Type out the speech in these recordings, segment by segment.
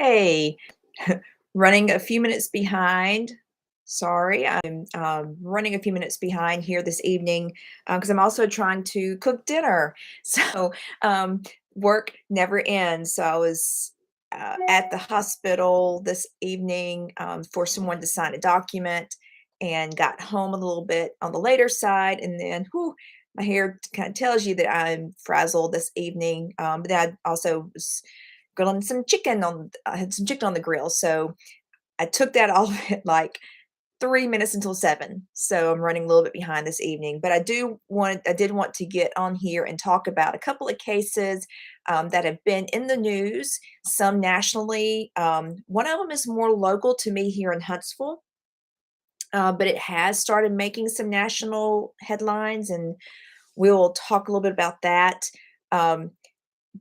Hey, running a few minutes behind. Sorry, I'm running a few minutes behind here this evening because I'm also trying to cook dinner. So um, work never ends. So I was at the hospital this evening for someone to sign a document and got home a little bit on the later side. And then my hair kind of tells you that I'm frazzled this evening. But then I also was grilling some chicken on I had some chicken on the grill, so I took that off at, like, 3 minutes until 7, so I'm running a little bit behind this evening, but I did want to get on here and talk about a couple of cases, that have been in the news, some nationally. One of them is more local to me here in Huntsville, but it has started making some national headlines, and we'll talk a little bit about that. Um,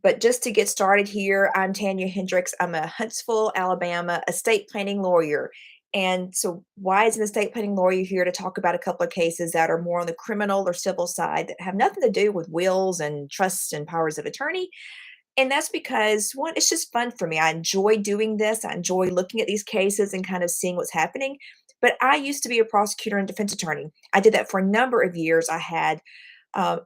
but just to get started here, I'm Tanya Hendricks. I'm a Huntsville, Alabama estate planning lawyer. And so, why is an estate planning lawyer here to talk about a couple of cases that are more on the criminal or civil side that have nothing to do with wills and trusts and powers of attorney? And that's because, one, it's just fun for me. I enjoy doing this. I enjoy looking at these cases and kind of seeing what's happening. But I used to be a prosecutor and defense attorney. I did that for a number of years. I had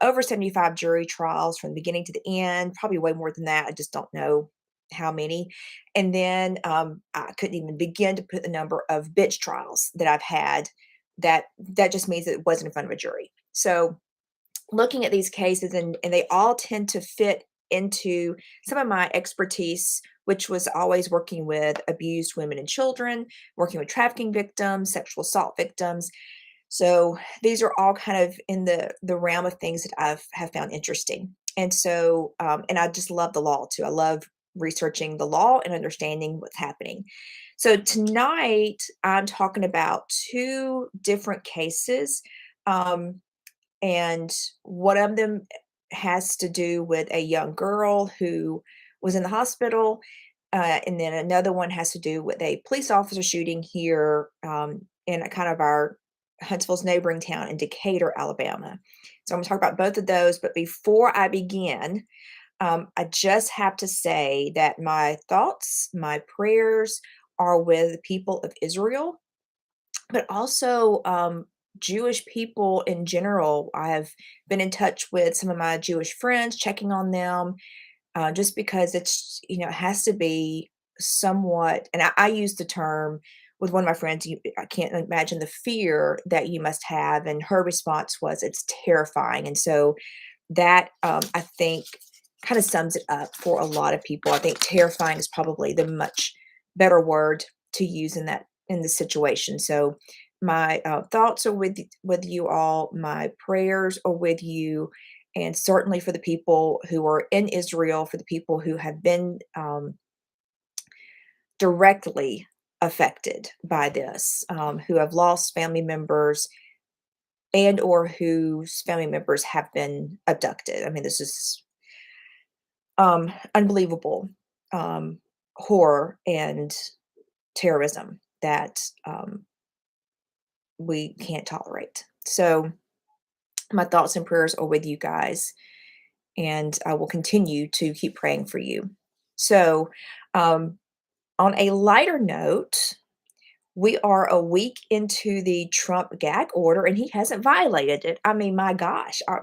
over 75 jury trials from the beginning to the end, probably way more than that. I just don't know how many. And then I couldn't even begin to put the number of bench trials that I've had. That just means that it wasn't in front of a jury. So looking at these cases, and they all tend to fit into some of my expertise, which was always working with abused women and children, working with trafficking victims, sexual assault victims. So these are all kind of in the realm of things that have found interesting. And so and I just love the law too. I love researching the law and understanding what's happening. So tonight I'm talking about two different cases. Um, and one of them has to do with a young girl who was in the hospital. And then another one has to do with a police officer shooting here in a kind of our Huntsville's neighboring town in Decatur, Alabama. So I'm going to talk about both of those. But before I begin, I just have to say that my thoughts, my prayers are with the people of Israel, but also Jewish people in general. I have been in touch with some of my Jewish friends, checking on them, just because it has to be somewhat. And I use the term with one of my friends. I can't imagine the fear that you must have. And her response was, "It's terrifying." And so that I think kind of sums it up for a lot of people. I think terrifying is probably the much better word to use in this situation. So my thoughts are with you all. My prayers are with you, and certainly for the people who are in Israel, for the people who have been directly affected by this, who have lost family members and or whose family members have been abducted. I mean, this is unbelievable horror and terrorism that we can't tolerate. So, my thoughts and prayers are with you guys, and I will continue to keep praying for you. So, um, on a lighter note, we are a week into the Trump gag order, and he hasn't violated it. I mean, my gosh, I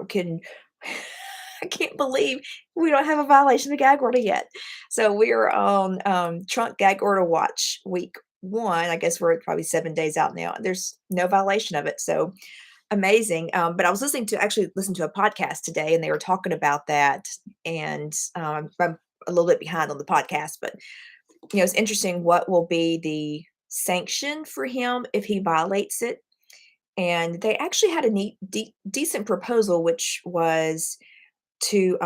can't believe we don't have a violation of the gag order yet. So we are on Trump gag order watch week one. I guess we're probably 7 days out now. There's no violation of it. So amazing. But I was listening to a podcast today, and they were talking about that. And I'm a little bit behind on the podcast, but it's interesting what will be the sanction for him if he violates it. And they actually had a decent proposal, which was to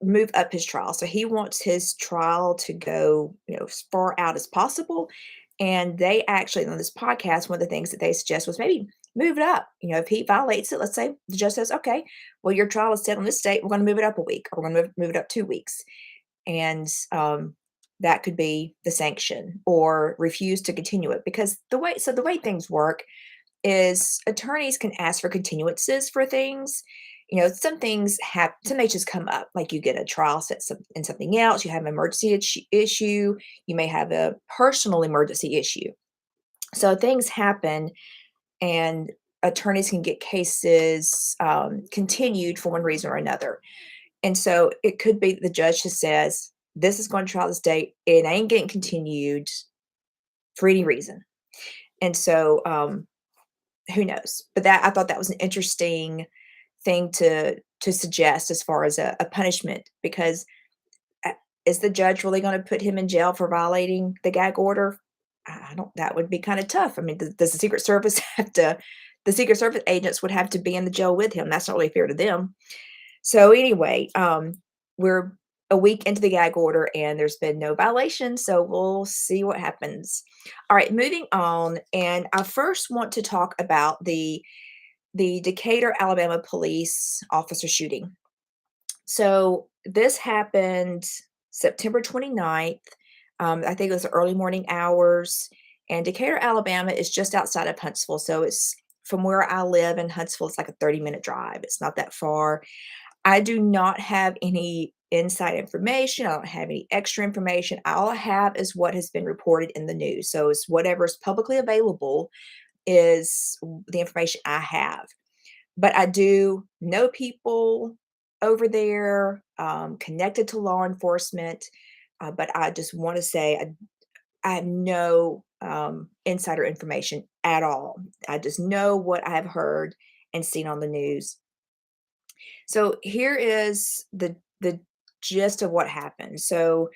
move up his trial. So he wants his trial to go, as far out as possible. And they actually, on this podcast, one of the things that they suggest was maybe move it up. If he violates it, let's say the judge says, okay, well, your trial is set on this date. We're going to move it up a week, or we're going to move it up 2 weeks. And that could be the sanction, or refuse to continue it. Because the way things work is attorneys can ask for continuances for things. some things have some may just come up, like you get a trial set in something else, you have an emergency issue, you may have a personal emergency issue. So things happen, and attorneys can get cases continued for one reason or another. And so it could be the judge just says, "This is going to trial this date. It ain't getting continued for any reason." And so who knows? But that I thought that was an interesting thing to suggest as far as a punishment, because uh, is the judge really going to put him in jail for violating the gag order? I don't. That would be kind of tough. I mean, does the Secret Service have to? The Secret Service agents would have to be in the jail with him. That's not really fair to them. So anyway, we're a week into the gag order and there's been no violation, so we'll see what happens. All right, moving on, and I first want to talk about the Decatur, Alabama police officer shooting. So this happened September 29th. I think it was the early morning hours. And Decatur, Alabama is just outside of Huntsville. So it's from where I live in Huntsville, it's like a 30-minute drive. It's not that far. I do not have any inside information. I don't have any extra information. All I have is what has been reported in the news. So it's whatever's publicly available is the information I have. But I do know people over there, connected to law enforcement. But I just want to say I have no insider information at all. I just know what I have heard and seen on the news. So here is the gist of what happened. So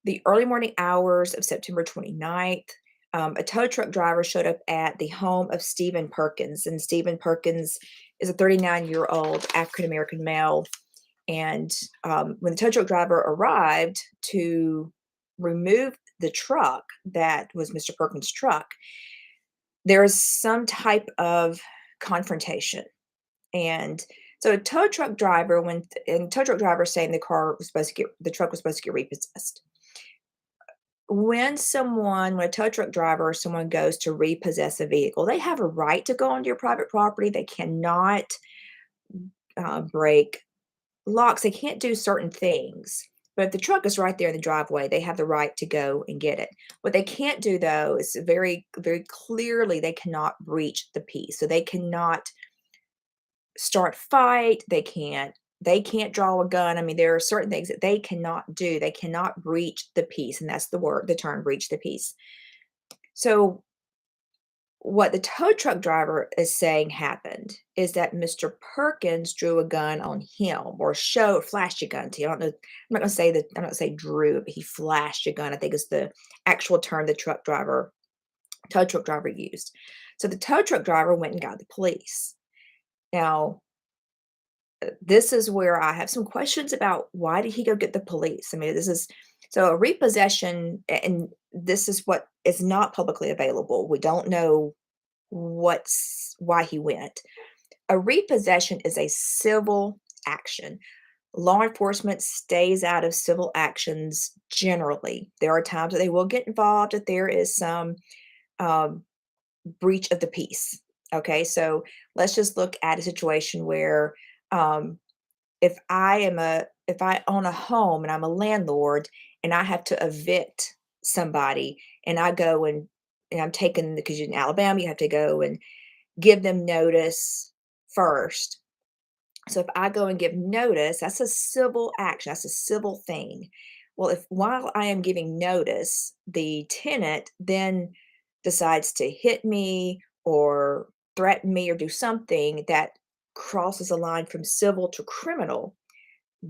the early morning hours of September 29th, a tow truck driver showed up at the home of Stephen Perkins. And Stephen Perkins is a 39-year-old African American male. And when the tow truck driver arrived to remove the truck that was Mr. Perkins' truck, there was some type of confrontation. And so a tow truck driver, and tow truck driver saying the truck was supposed to get repossessed. When a tow truck driver or someone goes to repossess a vehicle, they have a right to go onto your private property. They cannot break locks. They can't do certain things. But if the truck is right there in the driveway, they have the right to go and get it. What they can't do, though, is very, very clearly they cannot breach the peace. So they cannot start fight. They can't draw a gun. I mean, there are certain things that they cannot do. They cannot breach the peace, and that's the term, breach the peace. So what the tow truck driver is saying happened is that Mr. Perkins drew a gun on him, or flashed a gun to you. I don't know. I'm not gonna say drew, but he flashed a gun, I think is the actual term the tow truck driver used. So the tow truck driver went and got the police. Now, this is where I have some questions about why did he go get the police? I mean, this is so a repossession, and this is what is not publicly available. We don't know why he went. A repossession is a civil action. Law enforcement stays out of civil actions generally. There are times that they will get involved if there is some um, breach of the peace. Okay, so let's just look at a situation where um, if I own a home and I'm a landlord and I have to evict somebody, and I go and I'm taking, because in Alabama you have to go and give them notice first. So if I go and give notice, that's a civil action. That's a civil thing. Well, if while I am giving notice, the tenant then decides to hit me or threaten me or do something that crosses a line from civil to criminal,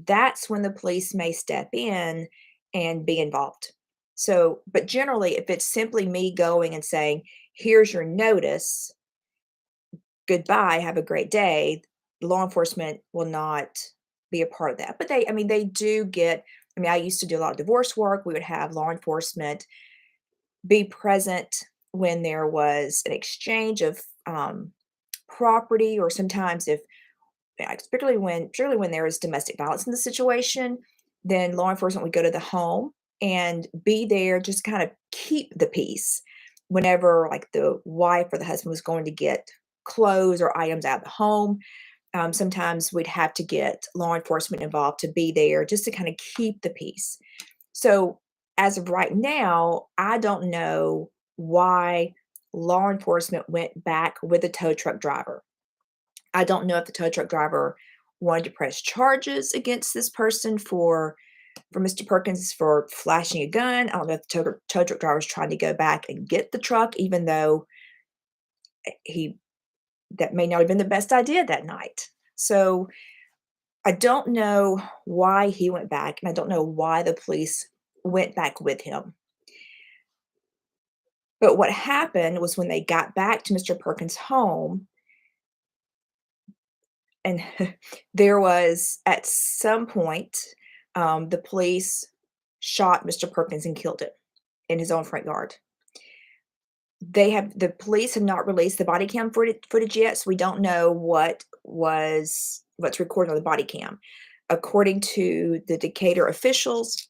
that's when the police may step in and be involved. So, but generally, if it's simply me going and saying, here's your notice, goodbye, have a great day, law enforcement will not be a part of that. But I mean, they do get, I mean, I used to do a lot of divorce work. We would have law enforcement be present when there was an exchange of property, or sometimes if yeah, particularly when there is domestic violence in the situation, then law enforcement would go to the home and be there, just kind of keep the peace whenever like the wife or the husband was going to get clothes or items out of the home. sometimes we'd have to get law enforcement involved to be there just to kind of keep the peace. So, as of right now, I don't know why law enforcement went back with the tow truck driver. I don't know if the tow truck driver wanted to press charges against this person for Mr. Perkins for flashing a gun. I don't know if the tow truck driver was trying to go back and get the truck, even though he that may not have been the best idea that night. So I don't know why he went back, and I don't know why the police went back with him. But what happened was when they got back to Mr. Perkins' home, and there was at some point, the police shot Mr. Perkins and killed him in his own front yard. The police have not released the body cam footage yet, so we don't know what's recorded on the body cam. According to the Decatur officials,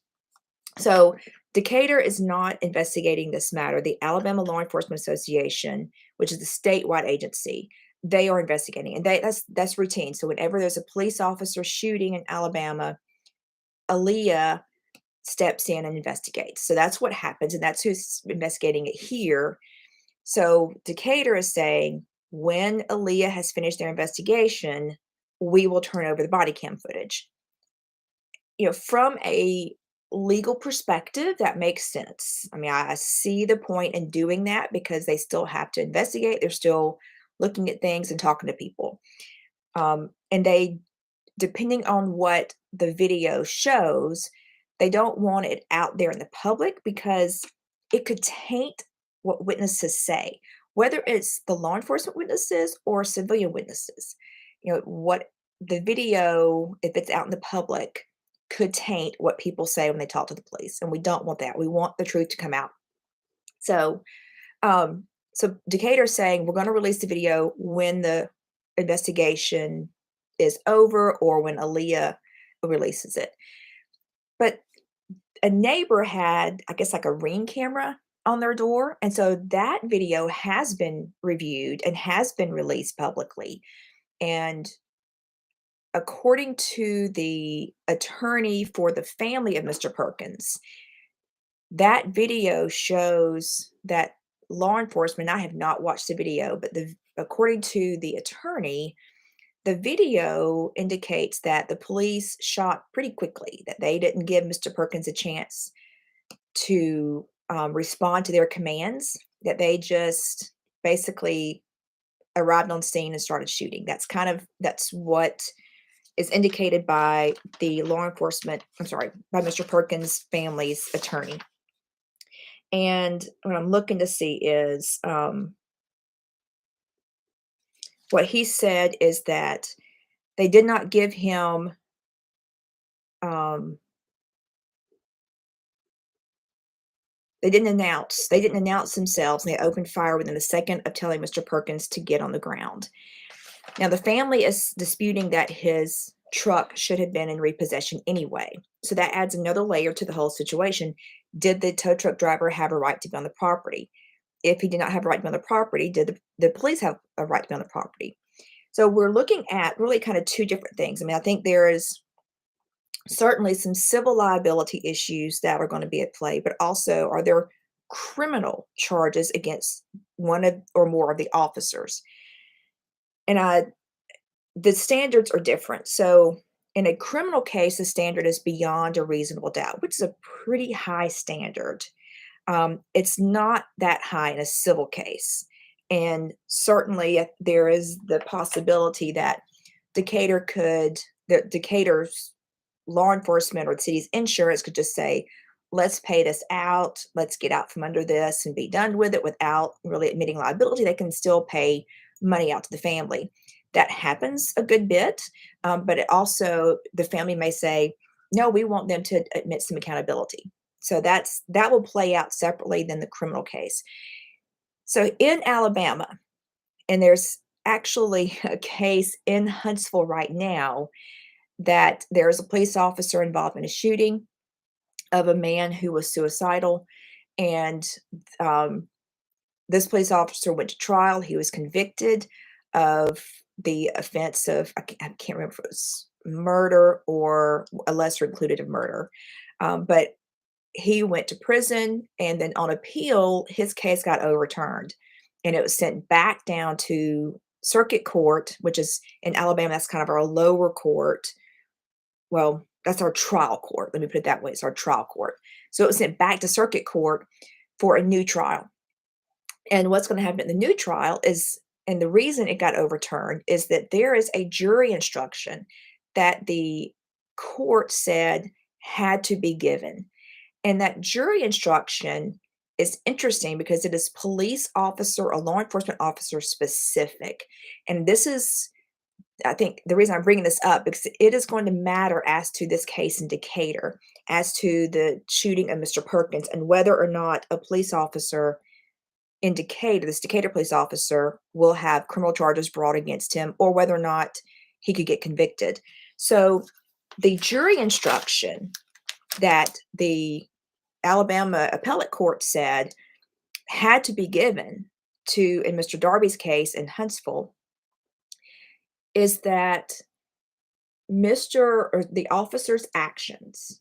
so Decatur is not investigating this matter. The Alabama Law Enforcement Association, which is the statewide agency, they are investigating, and that's routine. So whenever there's a police officer shooting in Alabama, Aaliyah steps in and investigates. So that's what happens, and that's who's investigating it here. So Decatur is saying when Aaliyah has finished their investigation, we will turn over the body cam footage. From a legal perspective, that makes sense. I mean, I see the point in doing that because they still have to investigate. They're still looking at things and talking to people. And they, depending on what the video shows, they don't want it out there in the public because it could taint what witnesses say, whether it's the law enforcement witnesses or civilian witnesses. What the video, if it's out in the public, could taint what people say when they talk to the police, and we don't want that. We want the truth to come out. So, so Decatur's saying we're going to release the video when the investigation is over or when Aaliyah releases it. But a neighbor had, I guess, like a Ring camera on their door, and so that video has been reviewed and has been released publicly. And according to the attorney for the family of Mr. Perkins, that video shows that law enforcement, I have not watched the video, but according to the attorney, the video indicates that the police shot pretty quickly, that they didn't give Mr. Perkins a chance to respond to their commands, that they just basically arrived on scene and started shooting. That's what is indicated by the law enforcement, by Mr. Perkins' family's attorney. And what I'm looking to see is what he said is that they did not give him they didn't announce themselves, and they opened fire within a second of telling Mr. Perkins to get on the ground. Now, the family is disputing that his truck should have been in repossession anyway. So that adds another layer to the whole situation. Did the tow truck driver have a right to be on the property? If he did not have a right to be on the property, did the police have a right to be on the property? So we're looking at really kind of two different things. I mean, I think there is certainly some civil liability issues that are going to be at play, but also are there criminal charges against one or more of the officers? And the standards are different. So in a criminal case, the standard is beyond a reasonable doubt, which is a pretty high standard. It's not that high in a civil case. And certainly there is the possibility that Decatur's law enforcement or the city's insurance could just say, let's pay this out, let's get out from under this and be done with it without really admitting liability. They can still pay money out to the family. That happens a good bit, but it also, the family may say, no, we want them to admit some accountability. So that will play out separately than the criminal case. So in Alabama, and there's actually a case in Huntsville right now that there's a police officer involved in a shooting of a man who was suicidal, and this police officer went to trial. He was convicted of the offense of I can't remember if it was murder or a lesser included of murder. But he went to prison, and then on appeal, his case got overturned, and it was sent back down to circuit court, which is in Alabama, that's kind of our lower court. Well, that's our trial court. Let me put it that way. It's our trial court. So it was sent back to circuit court for a new trial. And what's going to happen in the new trial is, and the reason it got overturned is that there is a jury instruction that the court said had to be given. And that jury instruction is interesting because it is police officer or law enforcement officer specific. And this is, I think, the reason I'm bringing this up because it is going to matter as to this case in Decatur, as to the shooting of Mr. Perkins, and whether or not a police officer in Decatur, this Decatur police officer, will have criminal charges brought against him, or whether or not he could get convicted. So the jury instruction that the Alabama appellate court said had to be given to, in Mr. Darby's case in Huntsville, is that the officer's actions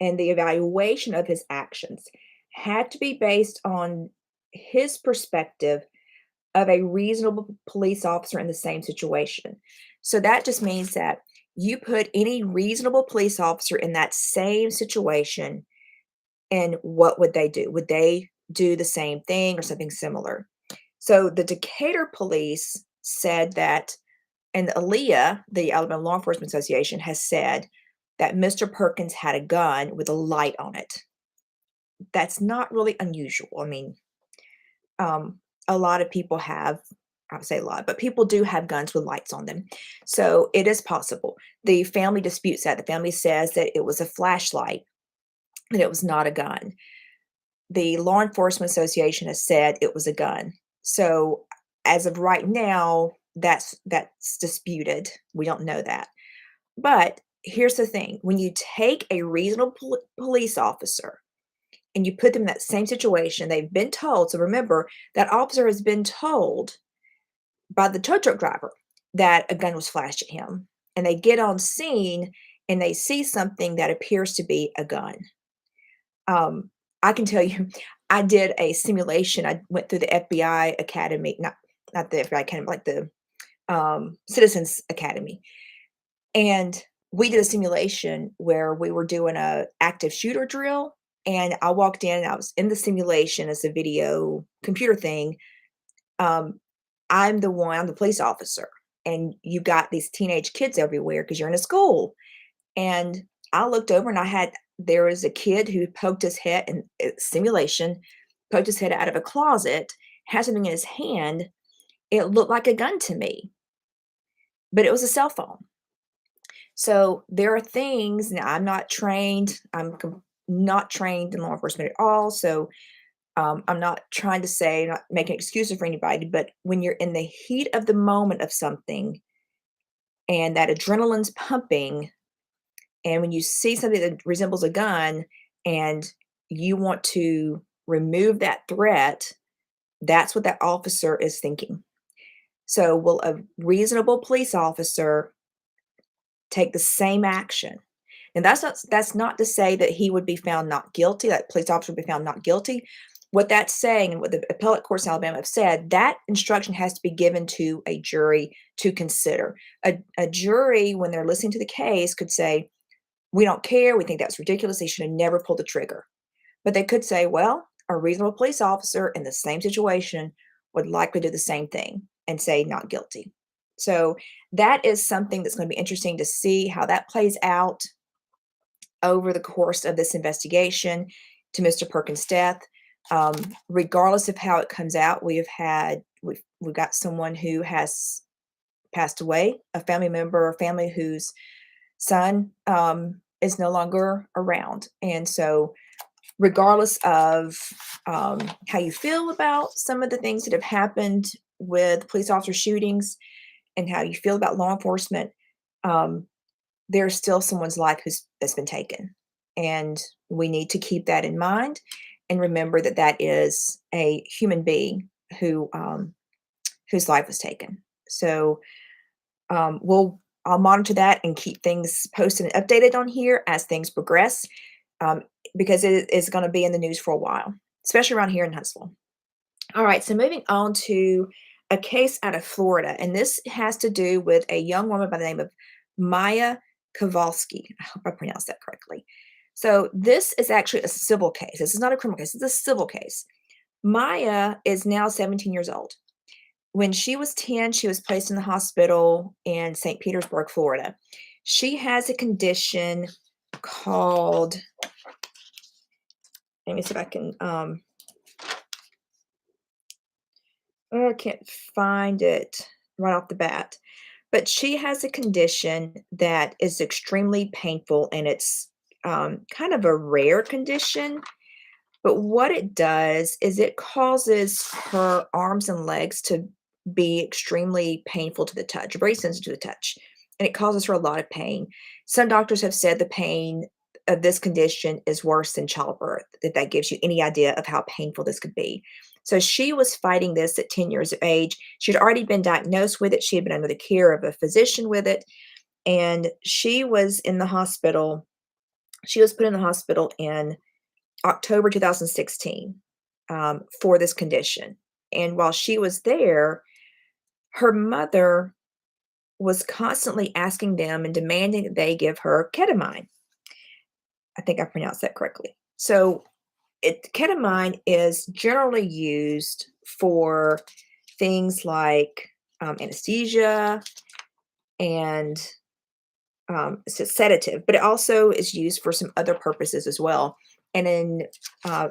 and the evaluation of his actions had to be based on his perspective of a reasonable police officer in the same situation. So that just means that you put any reasonable police officer in that same situation, and what would they do? Would they do the same thing or something similar? So the Decatur police said that, and ALEA, the Alabama Law Enforcement Association, has said that Mr. Perkins had a gun with a light on it. That's not really unusual. I mean, a lot of people have, I would say a lot, but people do have guns with lights on them. So it is possible. The family disputes that. The family says that it was a flashlight and it was not a gun. The Law Enforcement Association has said it was a gun. So as of right now, that's disputed. We don't know that. But here's the thing. When you take a reasonable police officer and you put them in that same situation, they've been told. So remember, that officer has been told by the tow truck driver that a gun was flashed at him. And they get on scene and they see something that appears to be a gun. I can tell you, I did a simulation. I went through the FBI Academy, not the FBI Academy, like the Citizens Academy. And we did a simulation where we were doing a active shooter drill. And I walked in and I was in the simulation as a video computer thing. I'm the police officer. And you got these teenage kids everywhere because you're in a school. And I looked over and there was a kid who poked his head in simulation, poked his head out of a closet, had something in his hand. It looked like a gun to me, but it was a cell phone. So there are things, now I'm not trained. Not trained in law enforcement at all. So I'm not trying to say, not making excuses for anybody, but when you're in the heat of the moment of something and that adrenaline's pumping, and when you see something that resembles a gun and you want to remove that threat, that's what that officer is thinking. So will a reasonable police officer take the same action? And that's not to say that he would be found not guilty, that police officer would be found not guilty. What that's saying, and what the appellate courts in Alabama have said, that instruction has to be given to a jury to consider. A jury, when they're listening to the case, could say, we don't care, we think that's ridiculous, they should have never pulled the trigger. But they could say, well, a reasonable police officer in the same situation would likely do the same thing and say not guilty. So that is something that's going to be interesting to see how that plays out over the course of this investigation to Mr. Perkins' death. Regardless of how it comes out, we've got someone who has passed away, a family member, a family whose son is no longer around. And so regardless of how you feel about some of the things that have happened with police officer shootings and how you feel about law enforcement, there's still someone's life that's been taken. And we need to keep that in mind and remember that that is a human being whose life was taken. So I'll monitor that and keep things posted and updated on here as things progress, um, because it is going to be in the news for a while, especially around here in Huntsville. All right, so moving on to a case out of Florida, and this has to do with a young woman by the name of Maya Kowalski. I hope I pronounced that correctly. So this is actually a civil case. This is not a criminal case. It's a civil case. Maya is now 17 years old. When she was 10, she was placed in the hospital in St. Petersburg, Florida. She has a condition called, let me see if I can, oh, I can't find it right off the bat. But she has a condition that is extremely painful, and it's kind of a rare condition. But what it does is it causes her arms and legs to be extremely painful to the touch, very sensitive to the touch, and it causes her a lot of pain. Some doctors have said the pain of this condition is worse than childbirth, if that gives you any idea of how painful this could be. So she was fighting this at 10 years of age. She had already been diagnosed with it. She had been under the care of a physician with it, and she was in the hospital. She was put in the hospital in October 2016, for this condition. And while she was there, her mother was constantly asking them and demanding that they give her ketamine. I think I pronounced that correctly. So, ketamine is generally used for things like anesthesia and it's a sedative, but it also is used for some other purposes as well. And in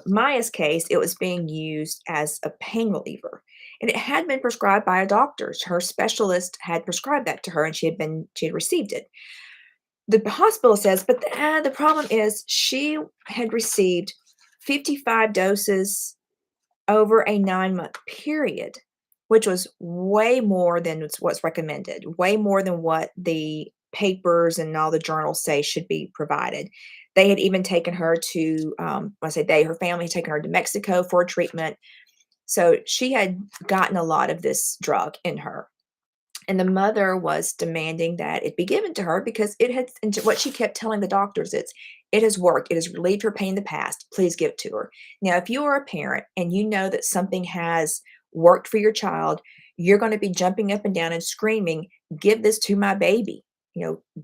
Maya's case, it was being used as a pain reliever, and it had been prescribed by a doctor. Her specialist had prescribed that to her, and she had received it. The hospital says, but the problem is she had received 55 doses over a 9-month period, which was way more than what's recommended, way more than what the papers and all the journals say should be provided. They had even taken her to, when I say they, her family had taken her to Mexico for treatment. So she had gotten a lot of this drug in her. And the mother was demanding that it be given to her because it had, and what she kept telling the doctors, it has worked. It has relieved her pain in the past. Please give it to her. Now, if you are a parent and you know that something has worked for your child, you're going to be jumping up and down and screaming, give this to my baby.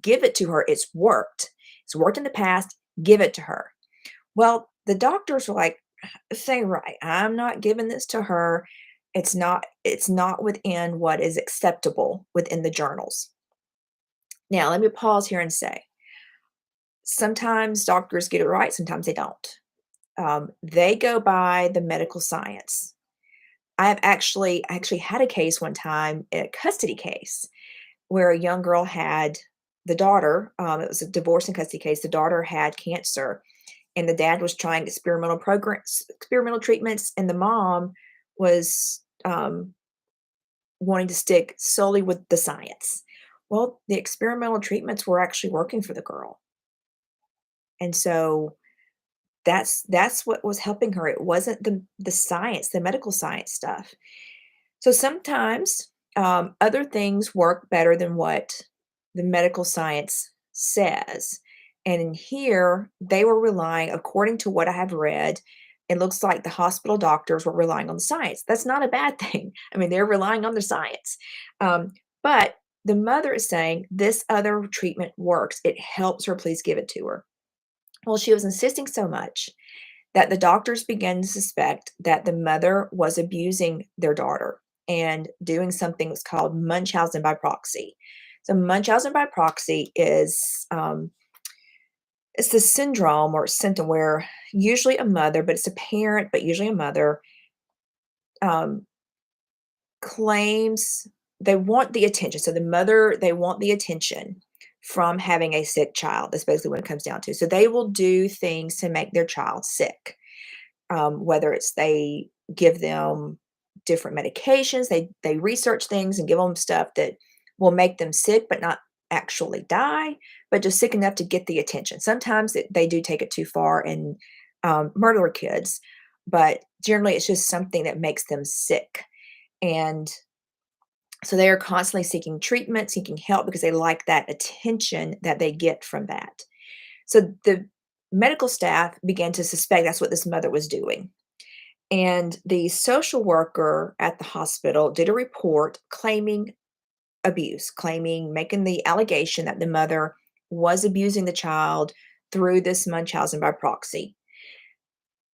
Give it to her. It's worked. It's worked in the past. Give it to her. Well, the doctors were like, say, right, I'm not giving this to her. It's not within what is acceptable within the journals. Now, let me pause here and say, sometimes doctors get it right, sometimes they don't. They go by the medical science. I actually had a case one time, a custody case, where a young girl had the daughter, it was a divorce and custody case. The daughter had cancer, and the dad was trying experimental treatments, and the mom was wanting to stick solely with the science. Well, the experimental treatments were actually working for the girl. And so that's what was helping her. It wasn't the science, the medical science stuff. So sometimes other things work better than what the medical science says. And in here, they were relying, according to what I have read, it looks like the hospital doctors were relying on the science. That's not a bad thing. I mean, they're relying on the science. But the mother is saying this other treatment works. It helps her. Please give it to her. Well, she was insisting so much that the doctors began to suspect that the mother was abusing their daughter and doing something that's called Munchausen by proxy. So Munchausen by proxy is it's the syndrome or symptom where usually a mother, but it's a parent, but usually a mother, um, claims they want the attention. So the mother, they want the attention from having a sick child. That's basically what it comes down to. So they will do things to make their child sick, whether it's they give them different medications, they research things and give them stuff that will make them sick, but not actually die, but just sick enough to get the attention. Sometimes they do take it too far and murder kids, but generally it's just something that makes them sick. And So they are constantly seeking treatment, seeking help because they like that attention that they get from that. So the medical staff began to suspect that's what this mother was doing. And the social worker at the hospital did a report claiming abuse, making the allegation that the mother was abusing the child through this Munchausen by proxy.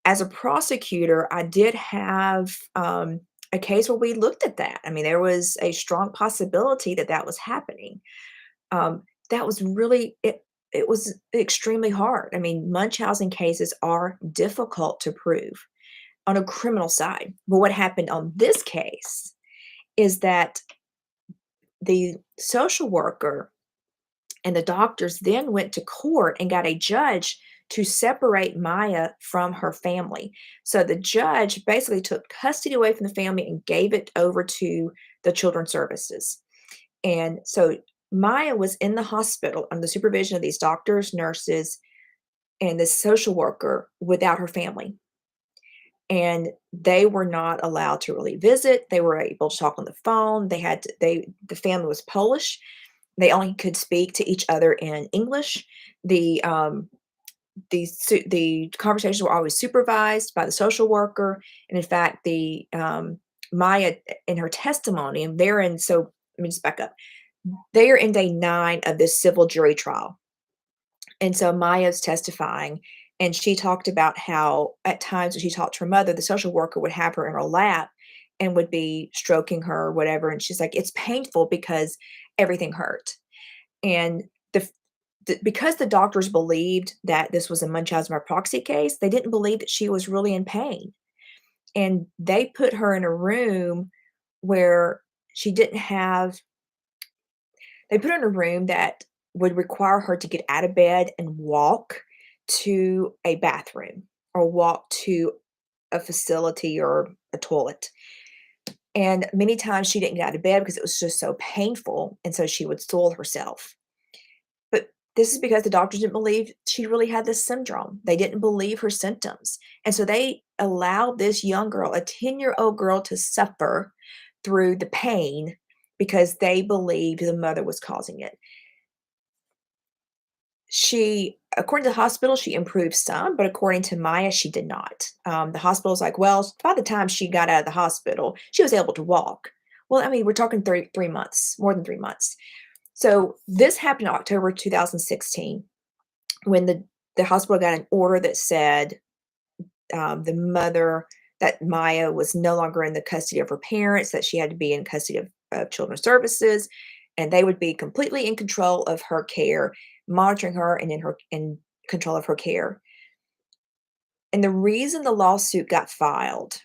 As a prosecutor, I did have a case where we looked at that. I mean, there was a strong possibility that that was happening. That was really it. It was extremely hard. I mean, Munchausen cases are difficult to prove on a criminal side. But what happened on this case is that the social worker and the doctors then went to court and got a judge to separate Maya from her family. So the judge basically took custody away from the family and gave it over to the children's services. And so Maya was in the hospital under the supervision of these doctors, nurses, and the social worker without her family. And they were not allowed to really visit. They were able to talk on the phone. The family was Polish. They only could speak to each other in English. The conversations were always supervised by the social worker, and in fact, the Maya in her testimony, and they're in. So let me just back up. They are in day 9 of this civil jury trial, and so Maya's testifying, and she talked about how at times when she talked to her mother, the social worker would have her in her lap and would be stroking her or whatever, and she's like, "It's painful because everything hurt." And the because the doctors believed that this was a Munchausen by proxy case, they didn't believe that she was really in pain. And they put her in a room where she didn't have they put her in a room that would require her to get out of bed and walk to a bathroom or walk to a facility or a toilet. And many times she didn't get out of bed because it was just so painful, and so she would soil herself. But this is because the doctors didn't believe she really had this syndrome. They didn't believe her symptoms. And so they allowed this young girl, a 10-year-old girl, to suffer through the pain because they believed the mother was causing it. According to the hospital, she improved some, but according to Maya, she did not. The hospital's like, well, by the time she got out of the hospital, she was able to walk. Well, I mean, we're talking 3 months, more than 3 months. So this happened in October 2016 when the hospital got an order that said the mother, that Maya was no longer in the custody of her parents, that she had to be in custody of children's services, and they would be completely in control of her care, monitoring her and in control of her care. And the reason the lawsuit got filed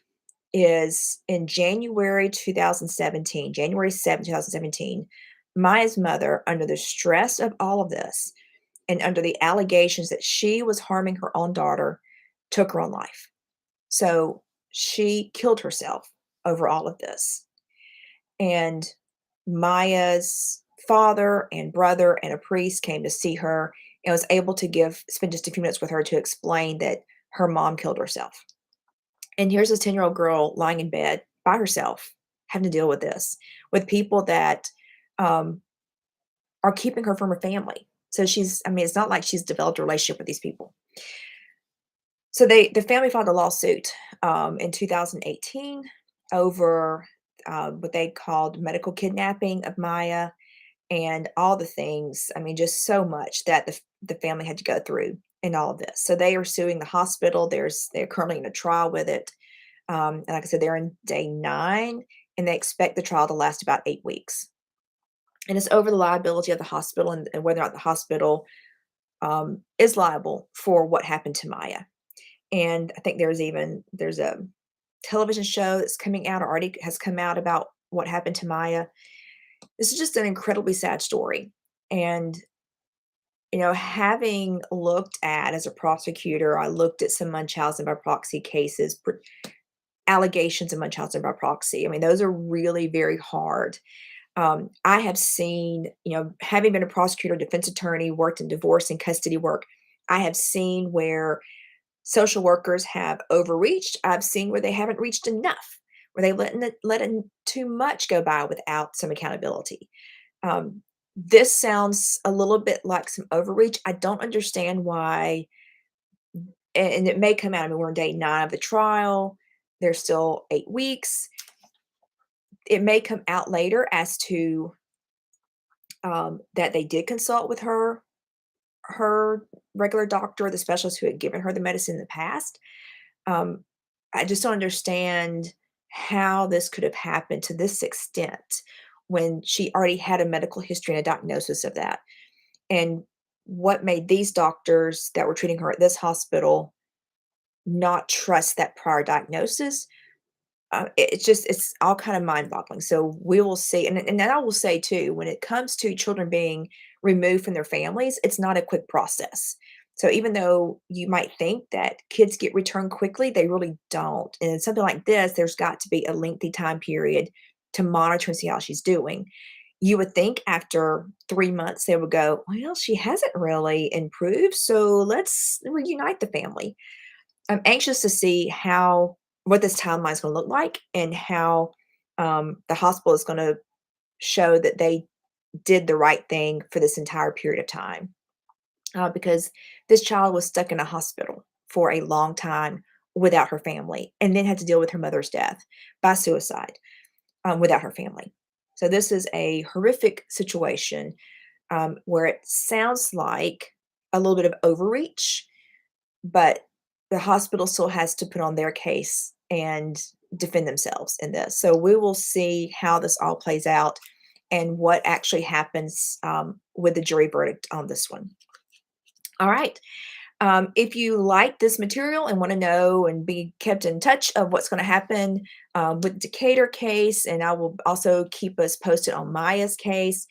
is in January 7, 2017, Maya's mother, under the stress of all of this and under the allegations that she was harming her own daughter, took her own life. So she killed herself over all of this. And Maya's father and brother and a priest came to see her and was able to spend just a few minutes with her to explain that her mom killed herself. And here's this 10-year-old girl lying in bed by herself, having to deal with this, with people that um, are keeping her from her family. So I mean, it's not like she's developed a relationship with these people. So the family filed a lawsuit in 2018 over what they called medical kidnapping of Maya and all the things. I mean, just so much that the family had to go through in all of this. So they are suing the hospital. They're currently in a trial with it. And like I said, they're in day 9, and they expect the trial to last about 8 weeks. And it's over the liability of the hospital and whether or not the hospital is liable for what happened to Maya. And I think there's a television show that's coming out or already has come out about what happened to Maya. This is just an incredibly sad story. And having looked at as a prosecutor, I looked at some Munchausen by proxy cases, allegations of Munchausen by proxy. I mean, those are really very hard. I have seen, having been a prosecutor, defense attorney, worked in divorce and custody work, I have seen where social workers have overreached. I've seen where they haven't reached enough, Were they letting too much go by without some accountability? This sounds a little bit like some overreach. I don't understand why, and it may come out. I mean, we're on day 9 of the trial. There's still 8 weeks. It may come out later as to that they did consult with her regular doctor, the specialist who had given her the medicine in the past. Um, I just don't understand how this could have happened to this extent when she already had a medical history and a diagnosis of that. And what made these doctors that were treating her at this hospital not trust that prior diagnosis? It's all kind of mind-boggling. So we will see, and then I will say too, when it comes to children being removed from their families, it's not a quick process. So even though you might think that kids get returned quickly, they really don't. And in something like this, there's got to be a lengthy time period to monitor and see how she's doing. You would think after 3 months they would go, "Well, she hasn't really improved, so let's reunite the family." I'm anxious to see how what this timeline is gonna look like and how, the hospital is gonna show that they did the right thing for this entire period of time, because this child was stuck in a hospital for a long time without her family and then had to deal with her mother's death by suicide, without her family. So this is a horrific situation, where it sounds like a little bit of overreach, but the hospital still has to put on their case and defend themselves in this. So we will see how this all plays out and what actually happens, with the jury verdict on this one. All right. If you like this material and want to know and be kept in touch of what's going to happen, with the Decatur case, and I will also keep us posted on Maya's case,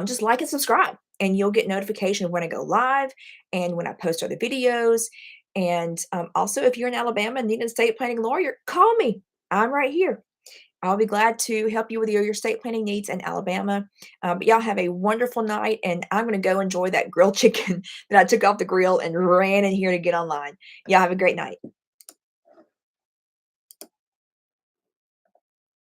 just like and subscribe, and you'll get notification of when I go live and when I post other videos. And also, if you're in Alabama and need an estate planning lawyer, call me. I'm right here. I'll be glad to help you with your estate planning needs in Alabama. But y'all have a wonderful night, and I'm going to go enjoy that grilled chicken that I took off the grill and ran in here to get online. Y'all have a great night.